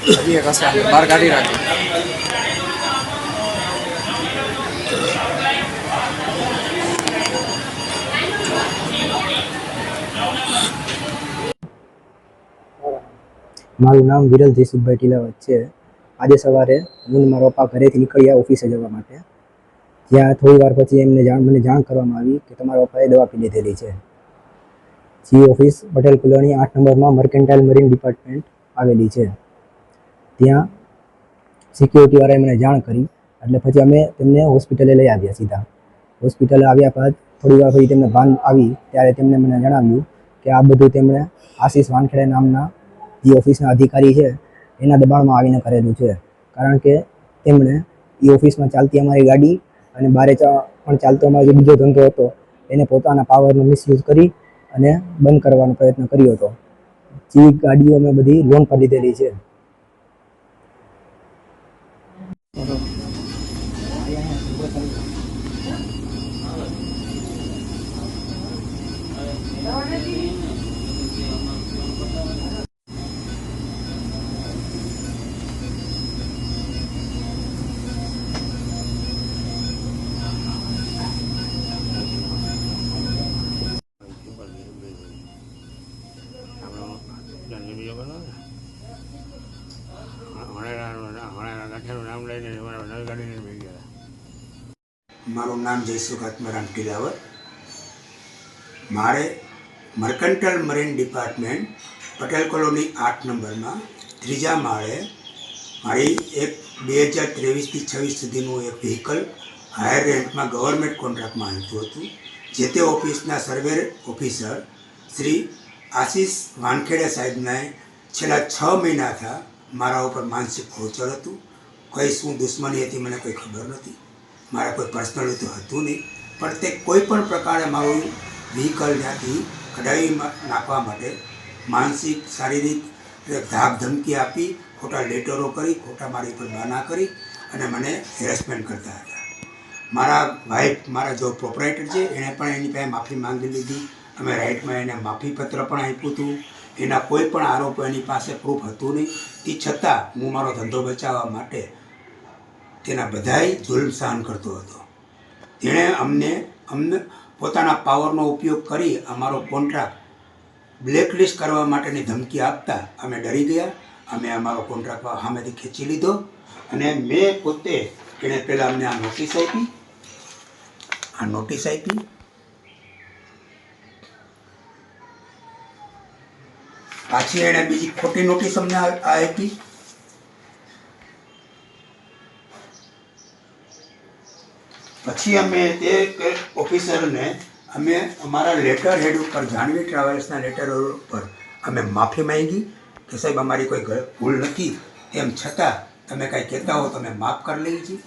હજી એક હશે બહાર કાઢી રાખી. મારું નામ વિરલ જયસુખભાઈ ટીલાવત છે. આજે સવારે હું મારા પપ્પા ઘરેથી નીકળ્યા ઓફિસે જવા માટે. જ્યાં થોડી વાર પછી મને જાણ કરવામાં આવી કે તમારા પપ્પાએ દવા પી લીધેલી છે. જે ઓફિસ પટેલ કોલોની 8 નંબરમાં મર્કેન્ટાઇલ મરીન ડિપાર્ટમેન્ટ આવેલી છે. ત્યાં સિક્યોરિટીવાળાએ મને જાણ કરી એટલે પછી અમે તેમને હોસ્પિટલે લઈ આવ્યા સીધા. હોસ્પિટલે આવ્યા બાદ થોડી વાર પછી તેમને ભાન આવી ત્યારે તેમણે મને જણાવ્યું કે આ બધું તેમણે આશીષ વાનખેડે નામના જે ઓફિસના અધિકારી છે એના દબાણમાં આવીને કરેલું છે. કારણ કે તેમણે એ ઓફિસમાં ચાલતી અમારી ગાડી અને બારે પણ ચાલતો અમારો જે બીજો ધંધો હતો એને પોતાના પાવરનો મિસયુઝ કરી અને બંધ કરવાનો પ્રયત્ન કર્યો હતો. જે ગાડીઓ અમે બધી લોન પર લીધેલી છે. મારું નામ જયસુખ આત્મારામ ટીલાવત. મારે mercantile marine department Patel colony 8 નંબરમાં 3જા માળે મારી એક 2023થી 26 સુધીનું એક વ્હીકલ હાયર રેન્ટમાં ગવર્મેન્ટ કોન્ટ્રાક્ટમાં આવ્યું હતું. જે તે ઓફિસના સર્વે ઓફિસર શ્રી આશીષ વાનખેડે સાહેબને છેલ્લા 6 મહિનાથી મારા ઉપર માનસિક ખોચર હતું. કોઈ શું દુશ્મની હતી મને કોઈ ખબર નથી. મારા કોઈ પર્સનલ તો હતું નહીં, પણ તે કોઈ પણ પ્રકારે મારું વ્હીકલ ત્યાંથી કઢાવી નાખવા માટે માનસિક શારીરિક ધાક ધમકી આપી, ખોટા લેટરો કરી, ખોટા મારી ઉપર બહાના કરી અને મને હેરેસમેન્ટ કરતા હતા. મારા વાઇફ, મારા જો પ્રોપરાઇટર છે, એણે પણ એની પાસે માફી માંગી લીધી. અમે રાઇટમાં એને માફીપત્ર પણ આપ્યું હતું. એના કોઈ પણ આરોપો એની પાસે પ્રૂફ હતું નહીં. તે છતાં હું મારો ધંધો બચાવવા માટે તેના બધાય જુલ્મ સહન કરતો હતો. તેણે અમને પોતાના પાવરનો ઉપયોગ કરી અમારો કોન્ટ્રાક્ટ બ્લેકલિસ્ટ કરવા માટેની ધમકી આપતા અમે ડરી ગયા. અમે અમારો કોન્ટ્રાક્ટ સામેથી ખેંચી લીધો અને મેં પોતે એણે પહેલાં અમને આ નોટિસ આપી. પાછી એણે બીજી ખોટી નોટિસ અમને આપી. પછી અમે તે ઓફિસરને અમે અમારા લેટર હેડ ઉપર, જાનવી ટ્રાવેલ્સના લેટર ઉપર અમે માફી માંગી કે સાહેબ અમારી કોઈ ભૂલ નથી, તેમ છતાં તમે કાંઈ કહેતા હો તો અમે માફ કરી લઈએ છીએ,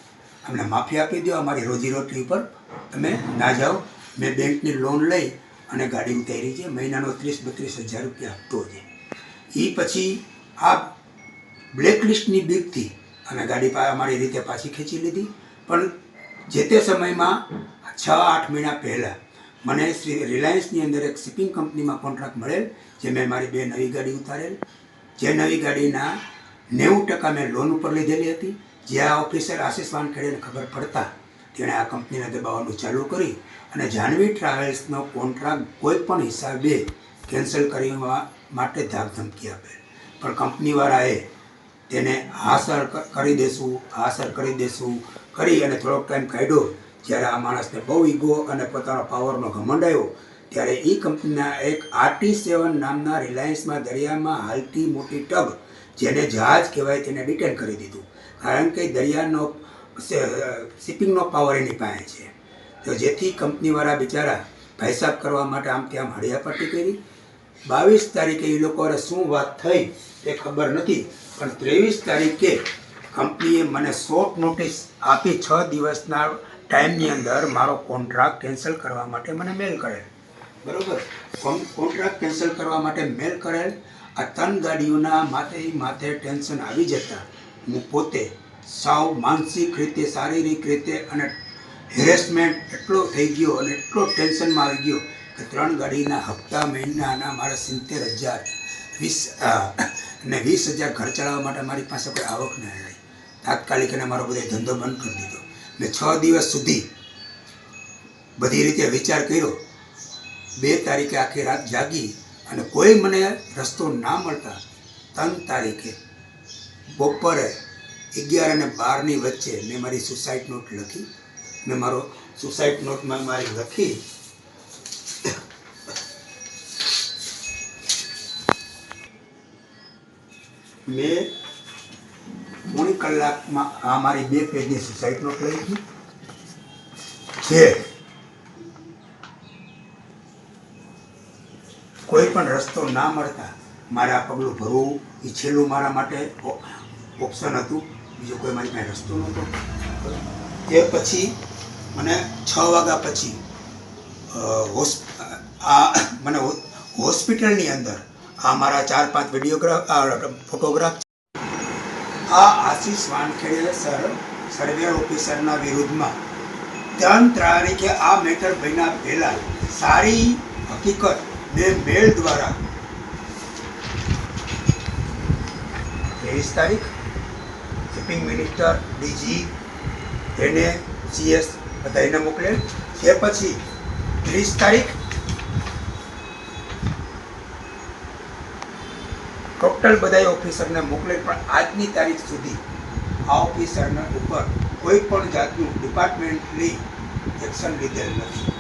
અમને માફી આપી દો, અમારી રોજીરોટી ઉપર તમે ના જાઓ. મેં બેંકની લોન લઈ અને ગાડી ઉતારી છે. મહિનાનો 30-32 હજાર રૂપિયા આપતો છે. એ પછી આ બ્લેકલિસ્ટની બીકથી અમે ગાડી અમારી રીતે પાછી ખેંચી લીધી. પણ જે તે સમયમાં 6-8 મહિના પહેલાં મને રિલાયન્સની અંદર એક શિપિંગ કંપનીમાં કોન્ટ્રાક્ટ મળેલ, જે મેં મારી 2 નવી ગાડી ઉતારેલ. જે નવી ગાડીના 90% મેં લોન ઉપર લીધેલી હતી. જે આ ઓફિસર આશીષ વાનખેડેને ખબર પડતા તેણે આ કંપનીને દબાવવાનું ચાલુ કરી અને જાનવી ટ્રાવેલ્સનો કોન્ટ્રાક્ટ કોઈ પણ હિસાબે કેન્સલ કરવા માટે ધાક ધમકી આપેલ. પણ કંપનીવાળાએ તેને હાસર કરી દેશું કરી અને થોડોક ટાઈમ કાઢ્યો. જ્યારે આ માણસને બહુ ઈગો અને પોતાનો પાવરનો ઘમંડ આવ્યો ત્યારે એ કંપનીના એક RT7 નામના રિલાયન્સમાં દરિયામાં હાલતી મોટી ટગ, જેને જહાજ કહેવાય, તેને ડિટેન કરી દીધું. કારણ કે દરિયાનો શિપિંગનો પાવર એની પાસે છે. તો જેથી કંપનીવાળા બિચારા ભાઈસાબ કરવા માટે આમ ત્યાં હળિયાપટ્ટી કરી. 22 તારીખે એ લોકોને શું વાત થઈ તે ખબર નથી, પણ 23 તારીખે કંપનીએ મને શોર્ટ નોટિસ આપી. 6 દિવસના ટાઈમની અંદર મારો કોન્ટ્રાક્ટ કેન્સલ કરવા માટે મને મેલ કરેલ. બરાબર, કોન્ટ્રાક્ટ કેન્સલ કરવા માટે મેલ કરેલ. આ 3 ગાડીઓના માથે ટેન્શન આવી જતા હું પોતે સાવ માનસિક રીતે, શારીરિક રીતે અને હેરેસમેન્ટ એટલો થઈ ગયો અને એટલો ટેન્શનમાં આવી ગયો કે 3 ગાડીના હપ્તા મહિનાના મારા 70,000 અને 20,000 ઘર ચલાવવા માટે મારી પાસે કોઈ આવક ન આવી. તાત્કાલિક એને મારો બધો ધંધો બંધ કરી દીધો. મેં 6 દિવસ સુધી બધી રીતે વિચાર કર્યો. 2 તારીખે આખી રાત જાગી અને કોઈ મને રસ્તો ના મળતા 3 તારીખે બપોરે 11 અને 12ની વચ્ચે મેં મારી સુસાઇડ નોટ લખી. મેં મારો સુસાઇડ નોટમાં મારી લખી મેં 3 કલાકમાં આ મારી 2 પેજની સુસાઇડ નોટ લખી છે. કોઈ પણ રસ્તો ના મળતા મારે આ પગલું ભરવું એ છેલ્લું મારા માટે ઓપ્શન હતું. બીજો કોઈ મારી પાસે રસ્તો નહોતો. તે પછી મને 6 વાગ્યા પછી મને હોસ્પિટલની અંદર આ મારા 4-5 ફોટોગ્રાફ આ આશીષ વાનખેડે સર સર્વે ઓફિસરના વિરુદ્ધમાં 3 તારીખે આ મેટર બન્યા પહેલાં સારી હકીકત મેં મેલ દ્વારા 23 તારીખ શિપિંગ મિનિસ્ટર ડીજી એને CS બધા એને મોકલેલ. તે પછી 30 તારીખ ટોટલ બધા ઓફિસરને મોકલેલ. પણ આજની તારીખ સુધી આ ઓફિસરના ઉપર કોઈ પણ જાતનું ડિપાર્ટમેન્ટલી એક્શન લીધેલ નથી.